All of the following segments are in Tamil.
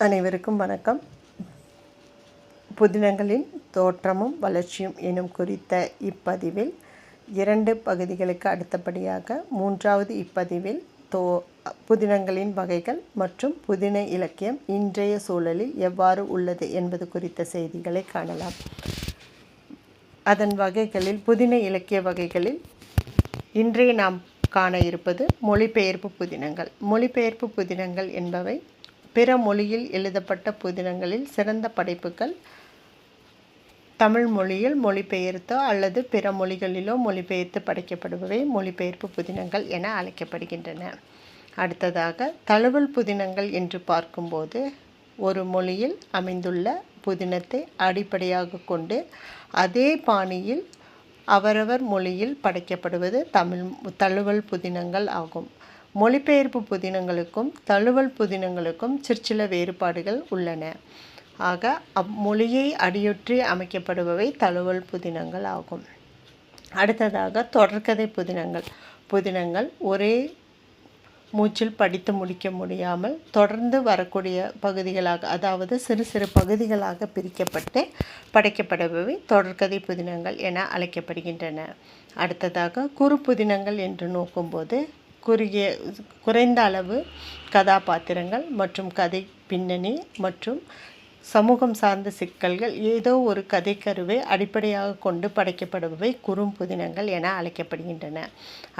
அனைவருக்கும் வணக்கம். புதினங்களின் தோற்றமும் வளர்ச்சியும் எனும் குறித்த இப்பதிவில் 2 பகுதிகளுக்கு அடுத்தபடியாக 3வது இப்பதிவில் புதினங்களின் வகைகள் மற்றும் புதின இலக்கியம் இன்றைய சூழலில் எவ்வாறு உள்ளது என்பது குறித்த செய்திகளை காணலாம். அதன் வகைகளில் புதின இலக்கிய வகைகளில் இன்றைய நாம் காண இருப்பது மொழிபெயர்ப்பு புதினங்கள். மொழிபெயர்ப்பு புதினங்கள் என்பவை பிற மொழியில் எழுதப்பட்ட புதினங்களில் சிறந்த படைப்புகள் தமிழ் மொழியில் மொழிபெயர்த்தோ அல்லது பிற மொழிகளிலோ மொழிபெயர்த்து படைக்கப்படுபவை மொழிபெயர்ப்பு புதினங்கள் என அழைக்கப்படுகின்றன. அடுத்ததாக தழுவல் புதினங்கள் என்று பார்க்கும்போது ஒரு மொழியில் அமைந்துள்ள புதினத்தை அடிப்படையாக கொண்டு அதே பாணியில் அவரவர் மொழியில் படைக்கப்படுவது தழுவல் புதினங்கள் ஆகும். மொழிபெயர்ப்பு புதினங்களுக்கும் தழுவல் புதினங்களுக்கும் சிற்சில வேறுபாடுகள் உள்ளன. ஆக அம்மொழியை அடியொற்றி அமைக்கப்படுபவை தழுவல் புதினங்கள் ஆகும். அடுத்ததாக தொடர்கதை புதினங்கள் ஒரே மூச்சில் படித்து முடிக்க முடியாமல் தொடர்ந்து வரக்கூடிய பகுதிகளாக, அதாவது சிறு சிறு பகுதிகளாக பிரிக்கப்பட்டு படைக்கப்படுபவை தொடர்கதை புதினங்கள் என அழைக்கப்படுகின்றன. அடுத்ததாக குறுப்புதினங்கள் என்று நோக்கும்போது குறைந்த அளவு கதாபாத்திரங்கள் மற்றும் கதை பின்னணி மற்றும் சமூகம் சார்ந்த சிக்கல்கள் ஏதோ ஒரு கதைக்கருவை அடிப்படையாக கொண்டு படைக்கப்படுபவை குறும்புதினங்கள் என அழைக்கப்படுகின்றன.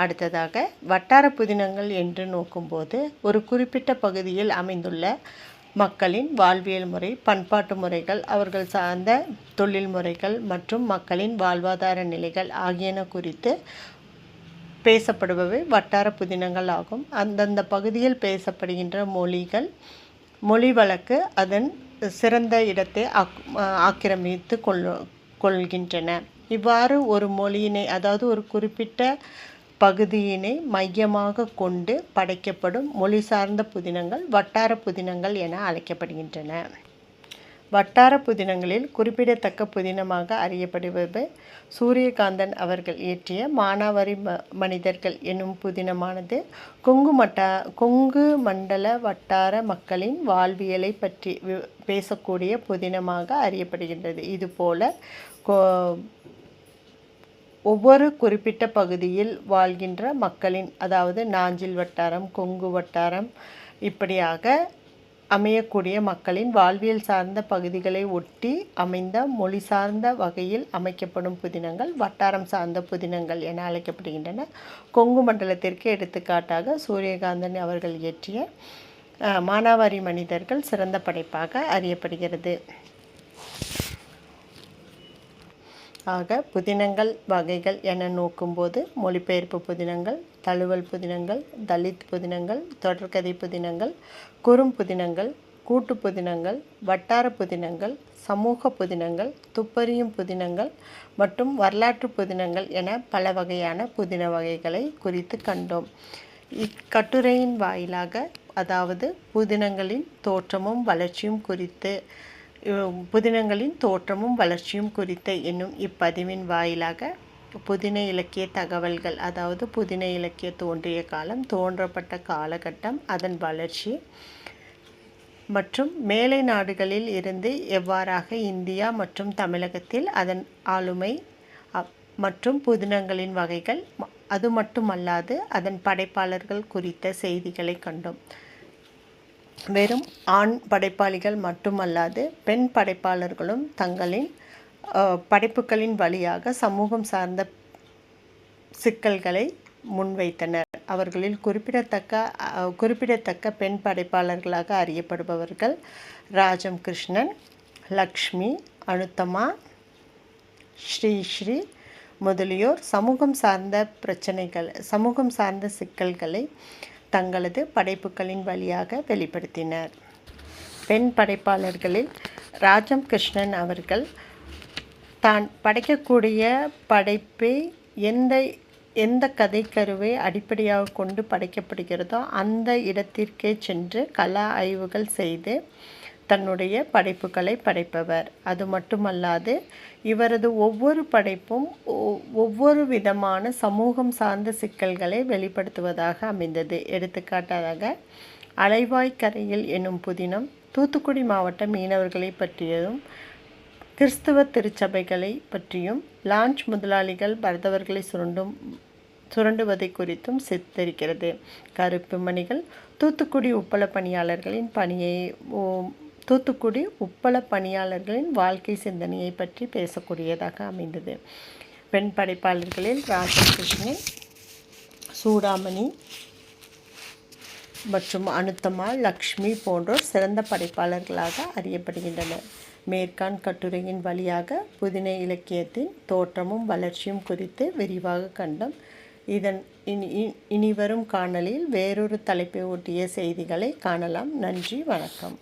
அடுத்ததாக வட்டார புதினங்கள் என்று நோக்கும்போது ஒரு குறிப்பிட்ட பகுதியில் அமைந்துள்ள மக்களின் வாழ்வியல் முறை, பண்பாட்டு முறைகள், அவர்கள் சார்ந்த தொழில் முறைகள் மற்றும் மக்களின் வாழ்வாதார நிலைகள் ஆகியன குறித்து பேசப்படுபவை வட்டார புதினங்கள் ஆகும். அந்தந்த பகுதியில் பேசப்படுகின்ற மொழி வழக்கு அதன் சிறந்த இடத்தை ஆக்கிரமித்து கொள்கின்றன. இவ்வாறு ஒரு மொழியினை, அதாவது ஒரு குறிப்பிட்ட பகுதியினை மையமாக கொண்டு படைக்கப்படும் மொழி சார்ந்த புதினங்கள் வட்டார புதினங்கள் என அழைக்கப்படுகின்றன. வட்டார புதினங்களில் குறிப்பிடத்தக்க புதினமாக அறியப்படுபவை சூரியகாந்தன் அவர்கள் இயற்றிய மானாவாரி மனிதர்கள் எனும் புதினமானது கொங்கு மண்டல வட்டார மக்களின் வாழ்வியலை பற்றி பேசக்கூடிய புதினமாக அறியப்படுகின்றது. இதுபோல ஒவ்வொரு குறிப்பிட்ட பகுதியில் வாழ்கின்ற மக்களின், அதாவது நாஞ்சில் வட்டாரம், கொங்கு வட்டாரம், இப்படியாக அமையக்கூடிய மக்களின் வாழ்வியல் சார்ந்த பகுதிகளை ஒட்டி அமைந்த மொழி சார்ந்த வகையில் அமைக்கப்படும் புதினங்கள் வட்டாரம் சார்ந்த புதினங்கள் என அழைக்கப்படுகின்றன. கொங்கு மண்டலத்திற்கு எடுத்துக்காட்டாக சூரியகாந்தன் அவர்கள் இயற்றிய மானாவாரி மனிதர்கள் சிறந்த படைப்பாக அறியப்படுகிறது. ஆக புதினங்கள் வகைகள் என நோக்கும்போது மொழிபெயர்ப்பு புதினங்கள், தழுவல் புதினங்கள், தலித் புதினங்கள், தொடர்கதை புதினங்கள், குறும்புதினங்கள், கூட்டு புதினங்கள், வட்டார புதினங்கள், சமூக புதினங்கள், துப்பறியும் புதினங்கள் மற்றும் வரலாற்று புதினங்கள் என பல வகையான புதின வகைகளை குறித்து கண்டோம். இக்கட்டுரையின் வாயிலாக, அதாவது புதினங்களின் தோற்றமும் வளர்ச்சியும் குறித்த என்னும் இப்பதிவின் வாயிலாக புதின இலக்கிய தகவல்கள், அதாவது புதின இலக்கிய தோன்றிய காலம், தோன்றப்பட்ட காலகட்டம், அதன் வளர்ச்சி மற்றும் மேலை நாடுகளில் இருந்து எவ்வாறாக இந்தியா மற்றும் தமிழகத்தில் அதன் ஆளுமை மற்றும் புதினங்களின் வகைகள், அது மட்டுமல்லாது அதன் படைப்பாளர்கள் குறித்த செய்திகளை கண்டோம். வெறும் ஆண் படைப்பாளிகள் மட்டுமல்லாது பெண் படைப்பாளர்களும் தங்களின் படைப்புகளின் வழியாக சமூகம் சார்ந்த சிக்கல்களை முன்வைத்தனர். அவர்களில் குறிப்பிடத்தக்க பெண் படைப்பாளர்களாக அறியப்படுபவர்கள் ராஜம் கிருஷ்ணன், லக்ஷ்மி, அனுத்தமா, ஸ்ரீ முதலியோர் சமூகம் சார்ந்த சிக்கல்களை தங்களது படைப்புகளின் வழியாக வெளிப்படுத்தினர். பெண் படைப்பாளர்களில் ராஜம் கிருஷ்ணன் அவர்கள் தான் படைக்கக்கூடிய படைப்பை எந்த கதைக்கருவை அடிப்படையாக கொண்டு படைக்கப்படுகிறதோ அந்த இடத்திற்கே சென்று கள ஆய்வுகள் செய்து தன்னுடைய படைப்புகளை படைப்பவர். அது மட்டுமல்லாது இவரது ஒவ்வொரு படைப்பும் ஒவ்வொரு விதமான சமூகம் சார்ந்த சிக்கல்களை வெளிப்படுத்துவதாக அமைந்தது. எடுத்துக்காட்டாக அலைவாய்க்கரையில் என்னும் புதினம் தூத்துக்குடி மாவட்ட மீனவர்களை பற்றியதும் கிறிஸ்துவ திருச்சபைகளை பற்றியும் லான்ச் முதலாளிகள் பரதவர்களை சுரண்டுவதை குறித்தும் சித்தரிக்கிறது. கருப்பு மணிகள் தூத்துக்குடி உப்பள பணியாளர்களின் வாழ்க்கை சிந்தனையை பற்றி பேசக்கூடியதாக அமைந்தது. பெண் படைப்பாளர்களில் ராஜகிருஷ்ணன், சூடாமணி மற்றும் அனுத்தம்மாள், லக்ஷ்மி போன்றோர் சிறந்த படைப்பாளர்களாக அறியப்படுகின்றனர். மேற்கான் கட்டுரையின் வழியாக புதின இலக்கியத்தின் தோற்றமும் வளர்ச்சியும் குறித்து விரிவாக கண்டோம். இனிவரும் காணொளியில் வேறொரு தலைப்பை ஒட்டிய செய்திகளை காணலாம். நன்றி, வணக்கம்.